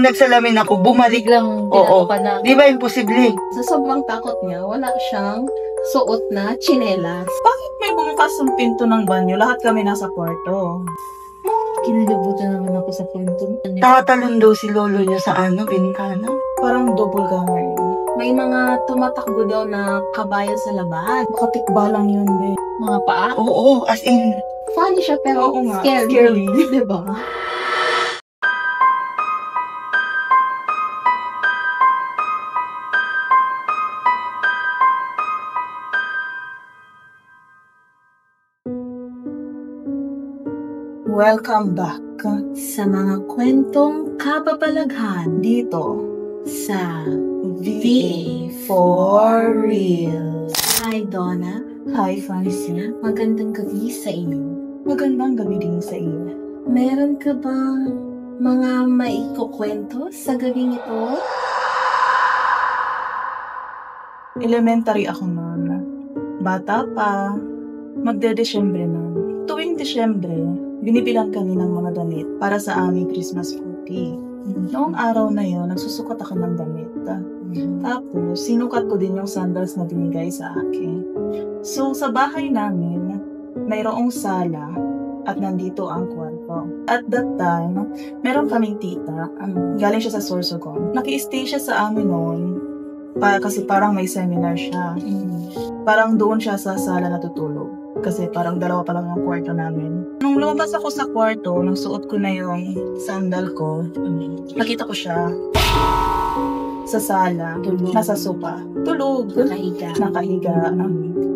Nagsalamin ako, bumalik. Biglang Oo. ka na. Di ba imposible? Sa sobrang takot niya, wala siyang suot na tsinelas. Bakit may bumukas ang pinto ng banyo? Lahat kami nasa kwarto. Kinalabutan naman ako sa kwento. Tatalon daw si lolo niya sa bintana. Parang double ganger. May mga tumatakbo daw na kabayo sa labas. Makatikba lang yun, be. Mga paa. Oo, as in. Funny siya pero Oo nga, scary. scary. Diba? Welcome back Sa mga kwentong kababalaghan dito sa VA for Real. Hi Donna, Hi, Fancy. magandang gabi sa inyo. Magandang gabi din sa iyo. Meron ka ba mga maikukwento sa gabing ito? Elementary ako noon. Bata pa. Magde-Desyembre na. Tuwing Desyembre, binibilan kami ng mga damit para sa aming Christmas party. Noong araw na yon, nagsusukat ako ng damit. Tapos, sinukat ko din yung sandals na binigay sa akin. So, sa bahay namin, mayroong sala at nandito ang kwarto. At that time, meron kaming tita. Galing siya sa Sorsogon. Naki-stay siya sa amin noon kasi parang may seminar siya. Parang doon siya sa sala natutulog. Kasi parang dalawa pa lang ang kwarto namin. Nung lumabas ako sa kwarto, nung suot ko na yung sandal ko, nakita ko siya sa sala, nasa sopa. Tulog. Nakahiga.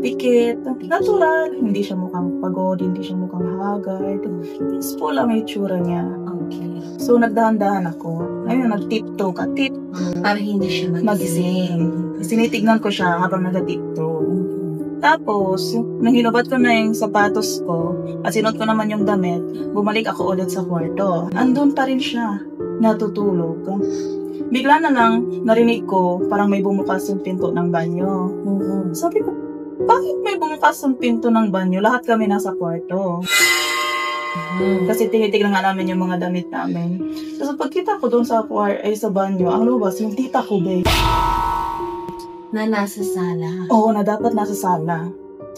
Pikit. Natural. Hindi siya mukhang pagod, hindi siya mukhang haggard. Peaceful lang yung itsura niya. Okay. So, nagdahan-dahan ako. Ayun, nag-tiptoe ka. Para hindi siya Magising. Sinitignan ko siya habang nag-tiptoe. Tapos, nung hinubad ko na yung sapatos ko at sinuot ko naman yung damit, bumalik ako ulit sa kwarto. Andun pa rin siya, natutulog. Bigla na lang, narinig ko parang may bumukas yung pinto ng banyo. Sabi ko, bakit may bumukas yung pinto ng banyo? Lahat kami nasa kwarto. Kasi tinitignan nga namin yung mga damit namin. Tapos pagkita ko doon sa banyo, ang lumabas yung tita ko, babe. na nasa sala. Oo, na dapat nasa sala.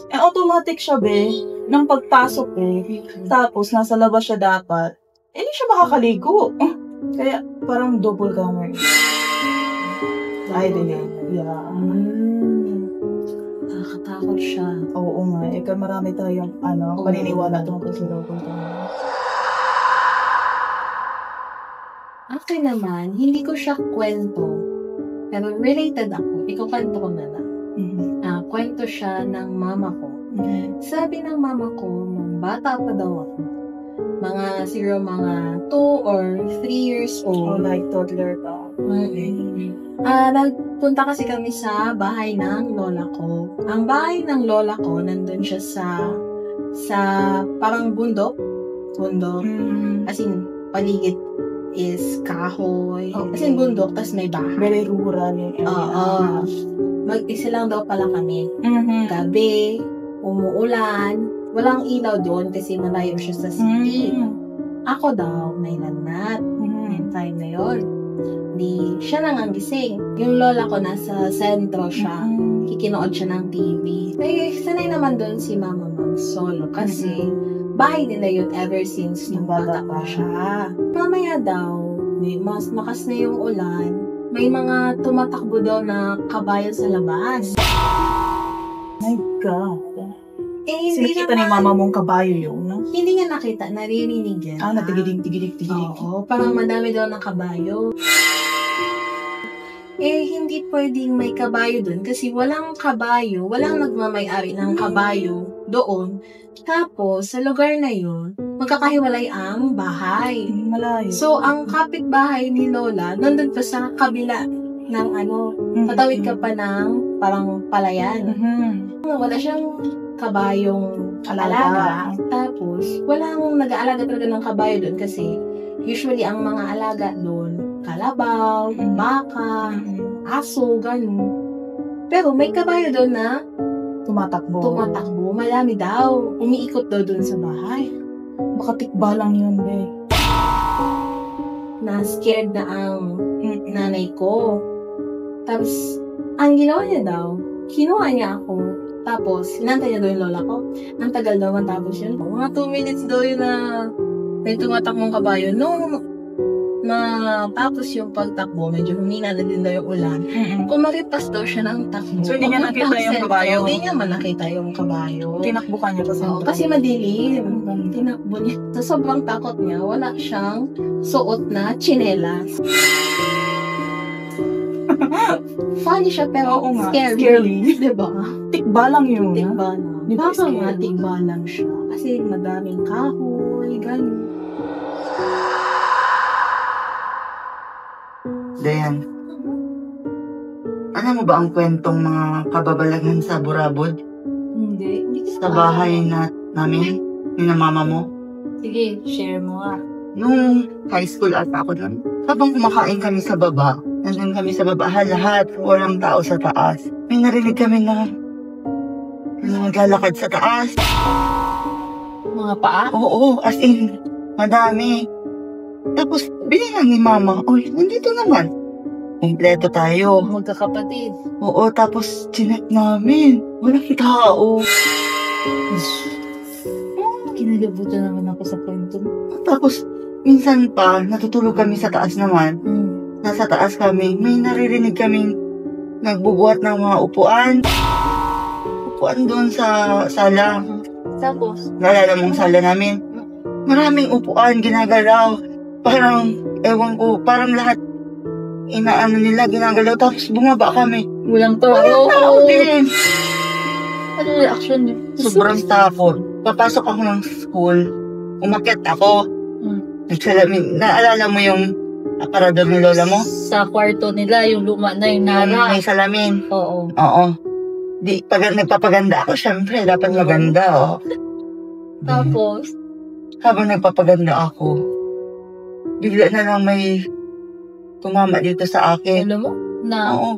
Automatic siya, be. Nang pagpasok, tapos nasa labas siya dapat. Hindi siya makakaligo. Kaya, parang double ganger. Ay, din eh. Yeah. Nakakatakot siya. Oo nga. Kaya marami tayong, paniniwala tungkol sa double ganger. Akin naman, hindi ko siya kwento. Pero related ako. Ikukwento ko na lang. Kwento siya ng mama ko. Sabi ng mama ko, nung bata pa daw ako, siguro mga 2 or 3 years old. Like toddler ka. Nagpunta kasi kami sa bahay ng lola ko. Ang bahay ng lola ko, nandun siya sa parang bundok. As in, paligid is kahoy. Okay. As in, bundok, tas may bahay. Very rural. Oo. Mag-isa lang daw pala kami. Gabi, umuulan, walang ilaw doon kasi malayo siya sa city. Ako daw, may lagnat. Yung time na yun. Di, siya lang ang gising. Yung lola ko nasa sentro siya. Kikinood siya ng TV. Sanay naman doon si mama mag-solo kasi bahay nila yun ever since nung bata pa siya. Mamaya daw, mas makas na yung ulan, may mga tumatakbo daw na kabayo sa labas. My God. Hindi Sinikita ni mama mong kabayo yun, no? Hindi niya nakita, naririnig niya. Natigidig. Oo, parang madami daw ng kabayo. Hindi pwedeng may kabayo doon kasi walang kabayo, walang nagmamay-ari ng kabayo doon. Tapos, sa lugar na yun, magkakahiwalay ang bahay. Malayo. So, ang kapitbahay ni Lola, nandun pa sa kabila ng patawid ka pa ng parang palayan. Wala siyang kabayong alaga. Tapos, walang nag-aalaga talaga ng kabayo doon kasi usually ang mga alaga doon, kalabaw, baka, aso, ganun. Pero may kabayo doon na tumatakbo. Marami daw. Umiikot daw doon sa bahay. Makatikba lang yun, be. na scared na ang nanay ko. Tapos, ang ginawa niya daw, kinuha niya ako. Tapos, sinantay niya daw yung lola ko. Ang tagal daw matapos yun. Mga 2 minutes daw yun na may tumatakbong kabayo. Nung matapos yung pagtakbo, medyo humina na din daw yung ulan. Kumaripas daw siya ng takbo. So, hindi niya nakita yung kabayo? Hindi niya man nakita yung kabayo. Tinakbo ka niya kasi. Oo, kasi madilim. Tinakbo niya. Sa sobrang takot niya, wala siyang suot na tsinelas. Funny siya, pero Oo nga, scary. scary. Diba? Tikba lang yun. Tigba lang. Di ba Baka scary? nga, tigba lang siya. Kasi madaming kahoy, gano'n. Dayan, alam mo ba ang kwentong mga kababalagan sa Burabod? Hindi. Hindi ko Sa pa- bahay namin, ni na mama mo? Sige, share mo nga. Nung high school ata ako nun, habang kumakain kami sa baba, nandun kami sa baba, lahat, walang tao sa taas. May narinig kami na naglalakad sa taas. Mga paa? Oo, as in, madami. Tapos, binigyan ni mama, uy, nandito naman. Kompleto tayo. Magkakapatid. Oo, tapos chinek namin. Walang tao. Kinalabutan naman ako sa kwento. Tapos, minsan pa, natutulog kami sa taas naman. Nasa taas kami, may naririnig kaming nagbubuhat ng mga upuan. Upuan doon sa sala. Tapos, Nalala mong sala namin. Maraming upuan, ginagalaw. Parang, ewan ko, parang lahat inaano nila, ginagalaw. Tapos bumaba kami. walang tao. Walang tao din. Ano reaction niyo? Sobrang takot. Papasok ako ng school, umakyat ako. Nagsalamin. Naalala mo yung aparador ni lola mo? Sa kwarto nila, yung luma na yung May salamin. Oo. Oo. Nagpapaganda ako, syempre. Dapat maganda, oh. Tapos, Habang nagpapaganda ako, bigla na lang may tumama dito sa akin. alam mo, na Oo.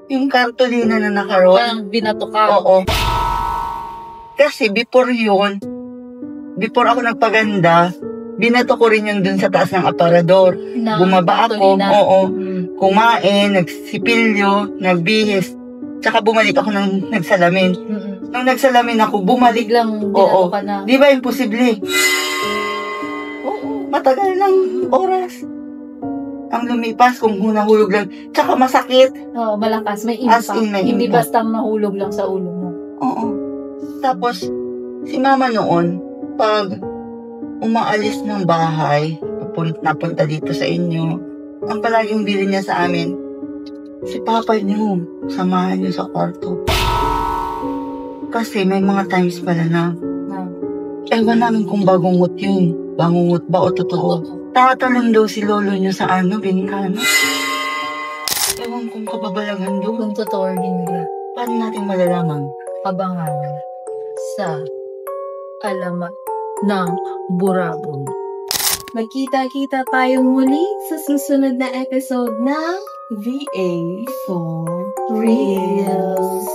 Yung kartolina na nakaroon. parang binato ka. Oo. Kasi before ako nagpaganda, binato ko rin yung dun sa taas ng aparador. Na Bumaba ako, tuloy na. oo. Kumain, nagsipilyo, nagbihis. Tsaka bumalik ako ng nagsalamin. Nung nagsalamin ako, bumalik. Biglang Oo. binato ka na. Di ba imposible? Oo. Matagal ng oras. Ang lumipas kung nahulog lang. Tsaka masakit. Oo, malakas. May As impact. in, may Hindi impact. basta mahulog lang sa ulo mo. Oo. Tapos, si mama noon, pag umaalis ng bahay, napunta dito sa inyo, ang palaging bilin niya sa amin, si papa niyo, samahan niyo sa kwarto. Kasi may mga times pala na, ewan namin kung bagungot yun. Bangungot ba o totoo? Tatalon daw si lolo niyo sa bintana. Ewan kung kababalagan doon. Kung totoo or hindi, Paano natin malalaman? abangan sa alamat ng Burabon. Magkita-kita tayong muli sa susunod na episode ng VA For Reals.